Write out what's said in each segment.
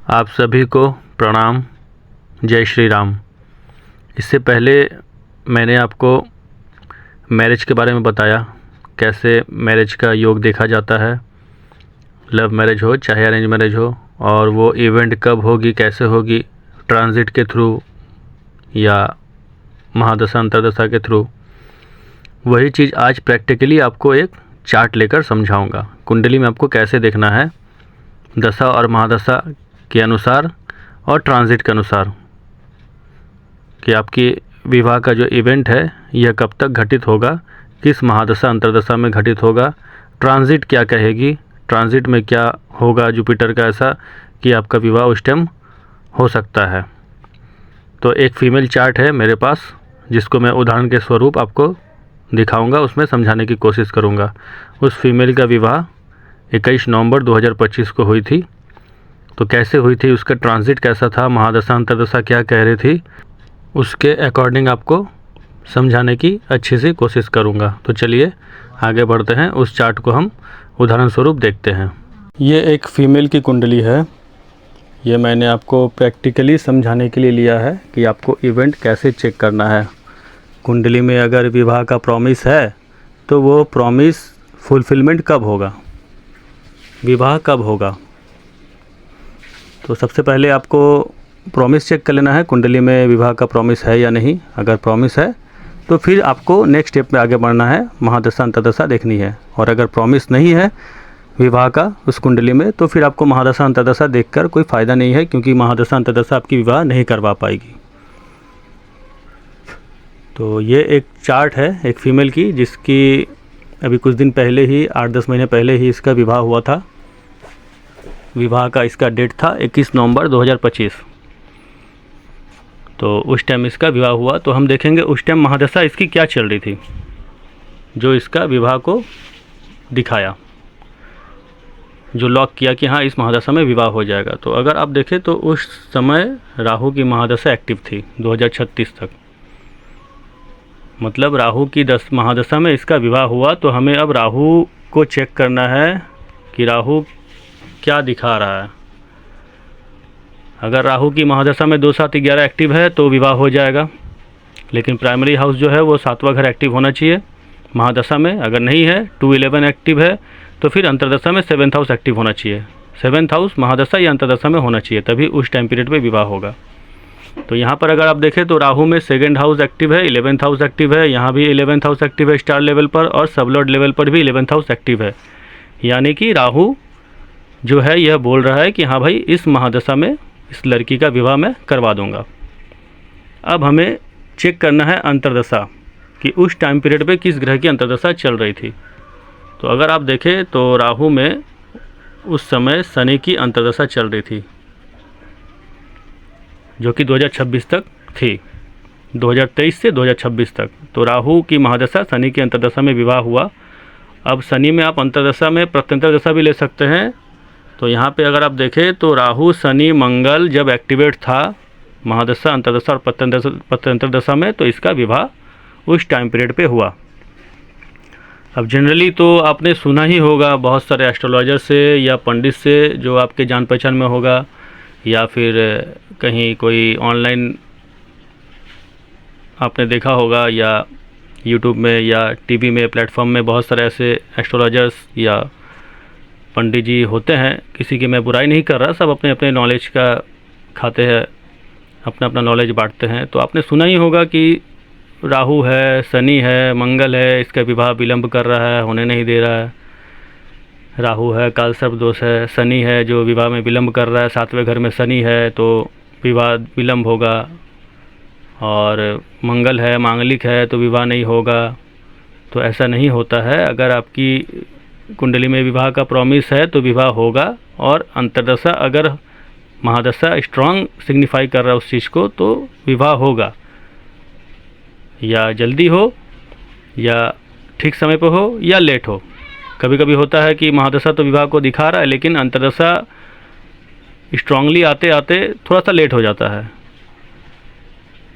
आप सभी को प्रणाम। जय श्री राम। इससे पहले मैंने आपको मैरिज के बारे में बताया, कैसे मैरिज का योग देखा जाता है, लव मैरिज हो चाहे अरेंज मैरिज हो, और वो इवेंट कब होगी, कैसे होगी, ट्रांजिट के थ्रू या महादशा अंतरदशा के थ्रू। वही चीज़ आज प्रैक्टिकली आपको एक चार्ट लेकर समझाऊंगा। कुंडली में आपको कैसे देखना है दशा और महादशा के अनुसार और ट्रांजिट के अनुसार कि आपकी विवाह का जो इवेंट है यह कब तक घटित होगा, किस महादशा अंतरदशा में घटित होगा, ट्रांजिट क्या कहेगी, ट्रांजिट में क्या होगा जुपिटर का ऐसा कि आपका विवाह उस टाइम हो सकता है। तो एक फीमेल चार्ट है मेरे पास जिसको मैं उदाहरण के स्वरूप आपको दिखाऊंगा, उसमें समझाने की कोशिश करूंगा। उस फीमेल का विवाह 21 नवंबर 2025 को हुई थी। तो कैसे हुई थी, उसका ट्रांजिट कैसा था, महादशा अंतरदशा क्या कह रही थी, उसके अकॉर्डिंग आपको समझाने की अच्छी सी कोशिश करूंगा। तो चलिए आगे बढ़ते हैं, उस चार्ट को हम उदाहरण स्वरूप देखते हैं। ये एक फीमेल की कुंडली है। ये मैंने आपको प्रैक्टिकली समझाने के लिए लिया है कि आपको इवेंट कैसे चेक करना है। कुंडली में अगर विवाह का प्रॉमिस है तो वो प्रॉमिस फुलफिलमेंट कब होगा, विवाह कब होगा। तो सबसे पहले आपको प्रॉमिस चेक कर लेना है कुंडली में विवाह का प्रॉमिस है या नहीं। अगर प्रॉमिस है तो फिर आपको नेक्स्ट स्टेप में आगे बढ़ना है, महादशा अंतरदशा देखनी है। और अगर प्रॉमिस नहीं है विवाह का उस कुंडली में तो फिर आपको महादशा अंतरदशा देखकर कोई फ़ायदा नहीं है, क्योंकि महादशा अंतरदशा आपकी विवाह नहीं करवा पाएगी। तो ये एक चार्ट है एक फ़ीमेल की, जिसकी अभी कुछ दिन पहले ही 8-10 महीने पहले ही इसका विवाह हुआ था। विवाह का इसका डेट था 21 नवंबर 2025। तो उस टाइम इसका विवाह हुआ। तो हम देखेंगे उस टाइम महादशा इसकी क्या चल रही थी जो इसका विवाह को दिखाया, जो लॉक किया कि हाँ इस महादशा में विवाह हो जाएगा। तो अगर आप देखें तो उस समय राहु की महादशा एक्टिव थी 2036 तक। मतलब राहु की महादशा में इसका विवाह हुआ। तो हमें अब राहु को चेक करना है कि राहु क्या दिखा रहा है। अगर राहु की महादशा में 2, 7, 11 एक्टिव है तो विवाह हो जाएगा, लेकिन प्राइमरी हाउस जो है वो 7वां घर एक्टिव होना चाहिए महादशा में। अगर नहीं है 2, 11 एक्टिव है तो फिर अंतरदशा में 7th हाउस एक्टिव होना चाहिए। 7th हाउस महादशा या अंतरदशा में होना चाहिए, तभी उस टाइम पीरियड में विवाह होगा। तो यहाँ पर अगर आप देखें तो राहु में 2nd हाउस एक्टिव है, 11th हाउस एक्टिव है, यहाँ भी 11th हाउस एक्टिव है स्टार लेवल पर, और सबलॉर्ड लेवल पर भी 11th हाउस एक्टिव है। यानी कि राहु जो है यह बोल रहा है कि हाँ भाई इस महादशा में इस लड़की का विवाह मैं करवा दूंगा। अब हमें चेक करना है अंतरदशा कि उस टाइम पीरियड पे किस ग्रह की अंतरदशा चल रही थी। तो अगर आप देखें तो राहु में उस समय शनि की अंतरदशा चल रही थी, जो कि 2026 तक थी, 2023 से 2026 तक। तो राहु की महादशा शनि की अंतरदशा में विवाह हुआ। अब शनि में आप अंतरदशा में प्रत्यंतर दशा भी ले सकते हैं। तो यहाँ पे अगर आप देखें तो राहु शनि मंगल जब एक्टिवेट था महादशा अंतरदशा और प्रत्यंतर दशा में, तो इसका विवाह उस टाइम पीरियड पे हुआ। अब जनरली तो आपने सुना ही होगा बहुत सारे एस्ट्रोलॉजर से या पंडित से जो आपके जान पहचान में होगा, या फिर कहीं कोई ऑनलाइन आपने देखा होगा, या यूट्यूब में या टीवी में प्लेटफॉर्म में बहुत सारे ऐसे एस्ट्रोलॉजर्स या पंडित जी होते हैं। किसी की मैं बुराई नहीं कर रहा, सब अपने अपने नॉलेज का खाते हैं, अपना अपना नॉलेज बांटते हैं। तो आपने सुना ही होगा कि राहु है, शनि है, मंगल है, इसका विवाह विलंब कर रहा है, होने नहीं दे रहा है। राहु है, काल सर्प दोष है, शनि है जो विवाह में विलंब कर रहा है, 7वें घर में शनि है तो विवाह विलंब होगा, और मंगल है, मांगलिक है तो विवाह नहीं होगा। तो ऐसा नहीं होता है। अगर आपकी कुंडली में विवाह का प्रॉमिस है तो विवाह होगा, और अंतरदशा अगर महादशा स्ट्रांग सिग्निफाई कर रहा है उस चीज़ को तो विवाह होगा, या जल्दी हो या ठीक समय पर हो या लेट हो। कभी कभी होता है कि महादशा तो विवाह को दिखा रहा है लेकिन अंतरदशा स्ट्रांगली आते आते थोड़ा सा लेट हो जाता है।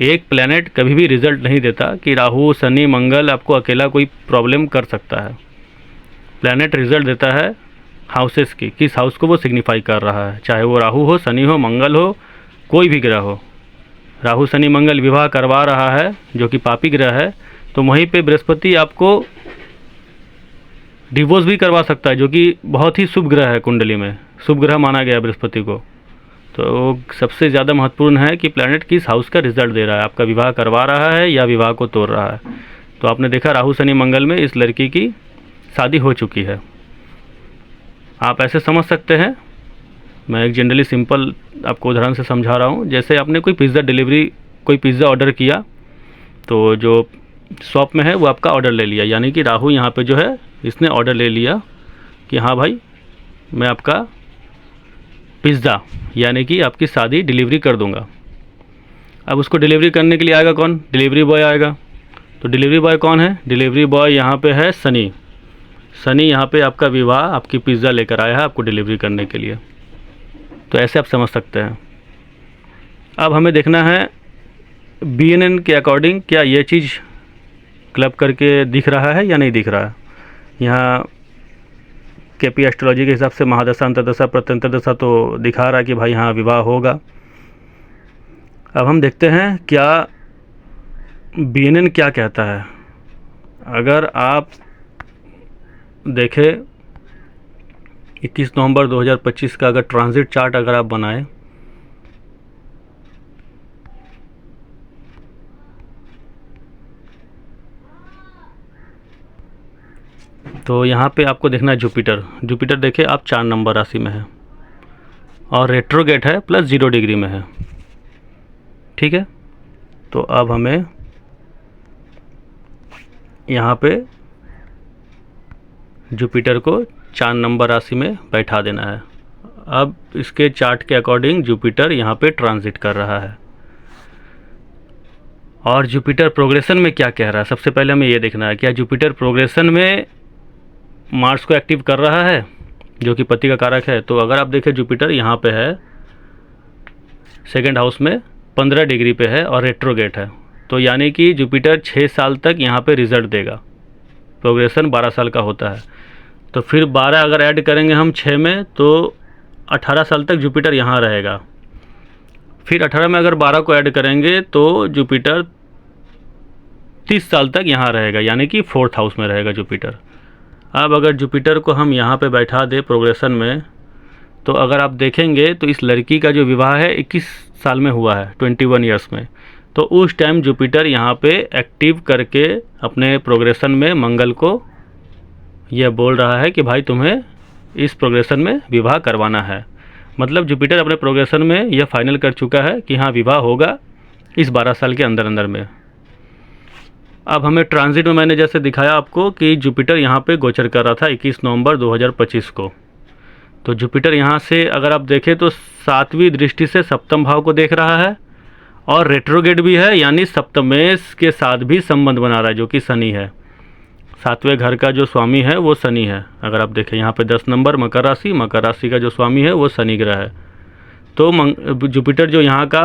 एक प्लैनेट कभी भी रिजल्ट नहीं देता कि राहु शनि मंगल आपको अकेला कोई प्रॉब्लम कर सकता है। प्लैनेट रिजल्ट देता है हाउसेस की, किस हाउस को वो सिग्निफाई कर रहा है, चाहे वो राहु हो, शनि हो, मंगल हो, कोई भी ग्रह हो। राहु शनि मंगल विवाह करवा रहा है जो कि पापी ग्रह है, तो वहीं पे बृहस्पति आपको डिवोर्स भी करवा सकता है, जो कि बहुत ही शुभ ग्रह है, कुंडली में शुभ ग्रह माना गया बृहस्पति को। तो सबसे ज़्यादा महत्वपूर्ण है कि प्लैनेट किस हाउस का रिजल्ट दे रहा है, आपका विवाह करवा रहा है या विवाह को तोड़ रहा है। तो आपने देखा राहु शनि मंगल में इस लड़की की शादी हो चुकी है। आप ऐसे समझ सकते हैं, मैं एक जनरली सिंपल आपको उदाहरण से समझा रहा हूँ। जैसे आपने कोई पिज़्ज़ा ऑर्डर किया, तो जो शॉप में है वो आपका ऑर्डर ले लिया, यानी कि राहु यहाँ पे जो है इसने ऑर्डर ले लिया कि हाँ भाई मैं आपका पिज़्ज़ा यानी कि आपकी शादी डिलीवरी कर दूंगा। अब उसको डिलीवरी करने के लिए आएगा कौन? डिलीवरी बॉय आएगा। तो डिलीवरी बॉय कौन है? डिलीवरी बॉय यहाँ पे है शनि। शनि यहाँ पे आपका विवाह, आपकी पिज़्ज़ा लेकर आया है आपको डिलीवरी करने के लिए। तो ऐसे आप समझ सकते हैं। अब हमें देखना है BNN के अकॉर्डिंग क्या ये चीज़ क्लब करके दिख रहा है या नहीं दिख रहा है। यहाँ KP एस्ट्रोलॉजी के हिसाब से महादशा, अंतर्दशा, प्रत्यंतर दशा तो दिखा रहा है कि भाई हाँ विवाह होगा। अब हम देखते हैं क्या BNN क्या कहता है। अगर आप देखें 21 नवंबर 2025 का अगर ट्रांजिट चार्ट अगर आप बनाएं, तो यहाँ पे आपको देखना है जुपिटर देखें आप 4 नंबर राशि में है और रेट्रोगेट है प्लस 0 डिग्री में है। ठीक है, तो अब हमें यहाँ पे जुपिटर को 4 नंबर राशि में बैठा देना है। अब इसके चार्ट के अकॉर्डिंग जुपिटर यहाँ पे ट्रांजिट कर रहा है और जुपिटर प्रोग्रेशन में क्या कह रहा है। सबसे पहले हमें ये देखना है क्या जुपिटर प्रोग्रेशन में मार्स को एक्टिव कर रहा है जो कि पति का कारक है। तो अगर आप देखें जुपिटर यहाँ पे है सेकंड हाउस में 15 डिग्री पे है और रेट्रोगेट है, तो यानी कि जुपिटर 6 साल तक यहाँ पे रिजल्ट देगा। प्रोग्रेशन 12 साल का होता है, तो फिर 12 अगर ऐड करेंगे हम 6 में तो 18 साल तक जुपिटर यहाँ रहेगा। फिर 18 में अगर 12 को ऐड करेंगे तो जुपिटर 30 साल तक यहाँ रहेगा, यानी कि 4th हाउस में रहेगा जुपिटर। अब अगर जुपिटर को हम यहाँ पे बैठा दे प्रोग्रेशन में, तो अगर आप देखेंगे तो इस लड़की का जो विवाह है 21 साल में हुआ है, 21 ईयर्स में। तो उस टाइम जुपिटर यहाँ पे एक्टिव करके अपने प्रोग्रेशन में मंगल को यह बोल रहा है कि भाई तुम्हें इस प्रोग्रेशन में विवाह करवाना है। मतलब जुपिटर अपने प्रोग्रेशन में यह फाइनल कर चुका है कि हाँ विवाह होगा इस 12 साल के अंदर अंदर में। अब हमें ट्रांजिट में मैंने जैसे दिखाया आपको कि जुपिटर यहाँ पे गोचर कर रहा था 21 नवंबर 2025 को। तो जुपिटर यहाँ से अगर आप देखें तो 7वीं दृष्टि से सप्तम भाव को देख रहा है और रेट्रोगेट भी है, यानी सप्तमेश के साथ भी संबंध बना रहा है जो कि शनि है। 7वें घर का जो स्वामी है वो शनि है। अगर आप देखें यहाँ पे 10 नंबर मकर राशि का जो स्वामी है वो शनि ग्रह है। तो जुपिटर जो यहाँ का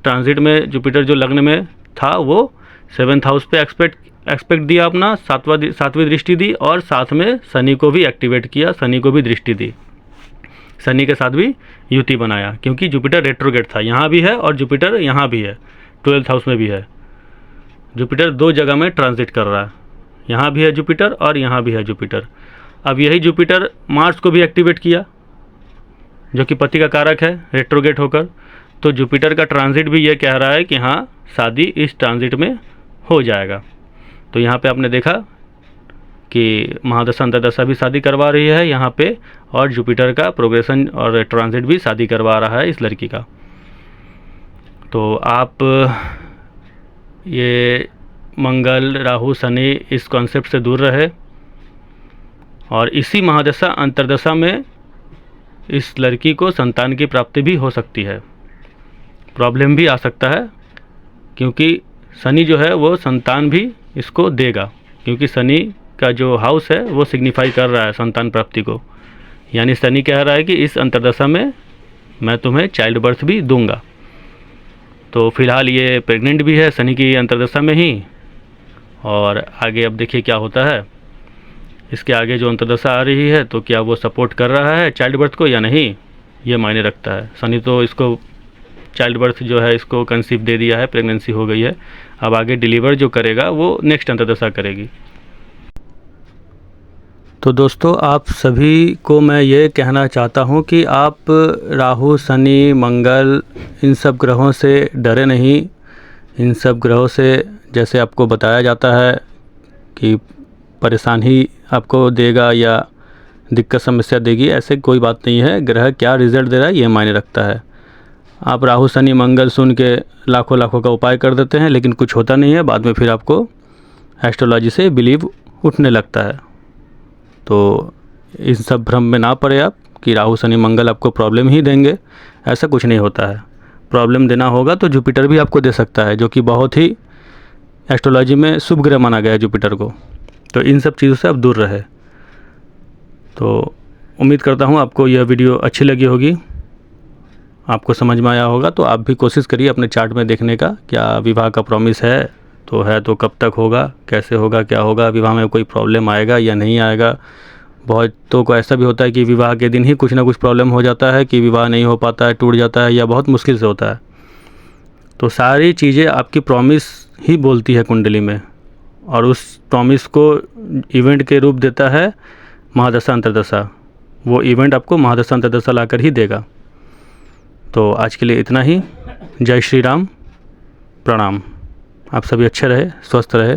ट्रांजिट में जुपिटर जो लग्न में था वो 7th हाउस पे एक्सपेक्ट दिया अपना, 7वीं दृष्टि दी और साथ में शनि को भी एक्टिवेट किया, शनि को भी दृष्टि दी, शनि के साथ भी युति बनाया, क्योंकि जुपिटर रेट्रोगेट था, यहाँ भी है और जुपिटर यहाँ भी है, 12th हाउस में भी है। जुपिटर 2 जगह में ट्रांजिट कर रहा है, यहाँ भी है जुपिटर और यहाँ भी है जुपिटर। अब यही जुपिटर मार्स को भी एक्टिवेट किया जो कि पति का कारक है रेट्रोगेट होकर। तो जुपिटर का ट्रांजिट भी ये कह रहा है कि हाँ शादी इस ट्रांजिट में हो जाएगा। तो यहाँ पे आपने देखा कि महादशा अंतर्दशा भी शादी करवा रही है यहाँ पे, और जुपिटर का प्रोग्रेशन और ट्रांजिट भी शादी करवा रहा है इस लड़की का। तो आप ये मंगल, राहु, शनि इस कॉन्सेप्ट से दूर रहे और इसी महादशा अंतर्दशा में इस लड़की को संतान की प्राप्ति भी हो सकती है। प्रॉब्लम भी आ सकता है क्योंकि शनि जो है वो संतान भी इसको देगा, क्योंकि शनि का जो हाउस है वो सिग्निफाई कर रहा है संतान प्राप्ति को। यानी शनि कह रहा है कि इस अंतर्दशा में मैं तुम्हें चाइल्ड बर्थ भी दूंगा। तो फिलहाल ये प्रेग्नेंट भी है शनि की अंतर्दशा में ही, और आगे अब देखिए क्या होता है। इसके आगे जो अंतर्दशा आ रही है तो क्या वो सपोर्ट कर रहा है चाइल्ड बर्थ को या नहीं, ये मायने रखता है। शनि तो इसको चाइल्ड बर्थ जो है इसको कंसीव दे दिया है, प्रेगनेंसी हो गई है, अब आगे डिलीवर जो करेगा वो नेक्स्ट अंतर्दशा करेगी। तो दोस्तों आप सभी को मैं ये कहना चाहता हूँ कि आप राहु, शनि, मंगल इन सब ग्रहों से डरे नहीं। इन सब ग्रहों से जैसे आपको बताया जाता है कि परेशानी आपको देगा या दिक्कत समस्या देगी, ऐसे कोई बात नहीं है। ग्रह क्या रिज़ल्ट दे रहा है ये मायने रखता है। आप राहु, शनि, मंगल सुन के लाखों लाखों का उपाय कर देते हैं लेकिन कुछ होता नहीं है, बाद में फिर आपको एस्ट्रोलॉजी से बिलीव उठने लगता है। तो इस सब भ्रम में ना पड़े आप कि राहु, शनि, मंगल आपको प्रॉब्लम ही देंगे, ऐसा कुछ नहीं होता है। प्रॉब्लम देना होगा तो जुपिटर भी आपको दे सकता है, जो कि बहुत ही एस्ट्रोलॉजी में शुभ ग्रह माना गया है जुपिटर को। तो इन सब चीज़ों से आप दूर रहे। तो उम्मीद करता हूँ आपको यह वीडियो अच्छी लगी होगी, आपको समझ में आया होगा। तो आप भी कोशिश करिए अपने चार्ट में देखने का, क्या विवाह का प्रॉमिस है तो कब तक होगा, कैसे होगा, क्या होगा, विवाह में कोई प्रॉब्लम आएगा या नहीं आएगा। बहुतों को ऐसा भी होता है कि विवाह के दिन ही कुछ ना कुछ प्रॉब्लम हो जाता है कि विवाह नहीं हो पाता है, टूट जाता है या बहुत मुश्किल से होता है। तो सारी चीज़ें आपकी प्रॉमिस ही बोलती है कुंडली में, और उस प्रॉमिस को इवेंट के रूप देता है महादशा अंतर्दशा। वो इवेंट आपको महादशा अंतर्दशा लाकर ही देगा। तो आज के लिए इतना ही। जय श्री राम, प्रणाम। आप सभी अच्छे रहे, स्वस्थ रहे।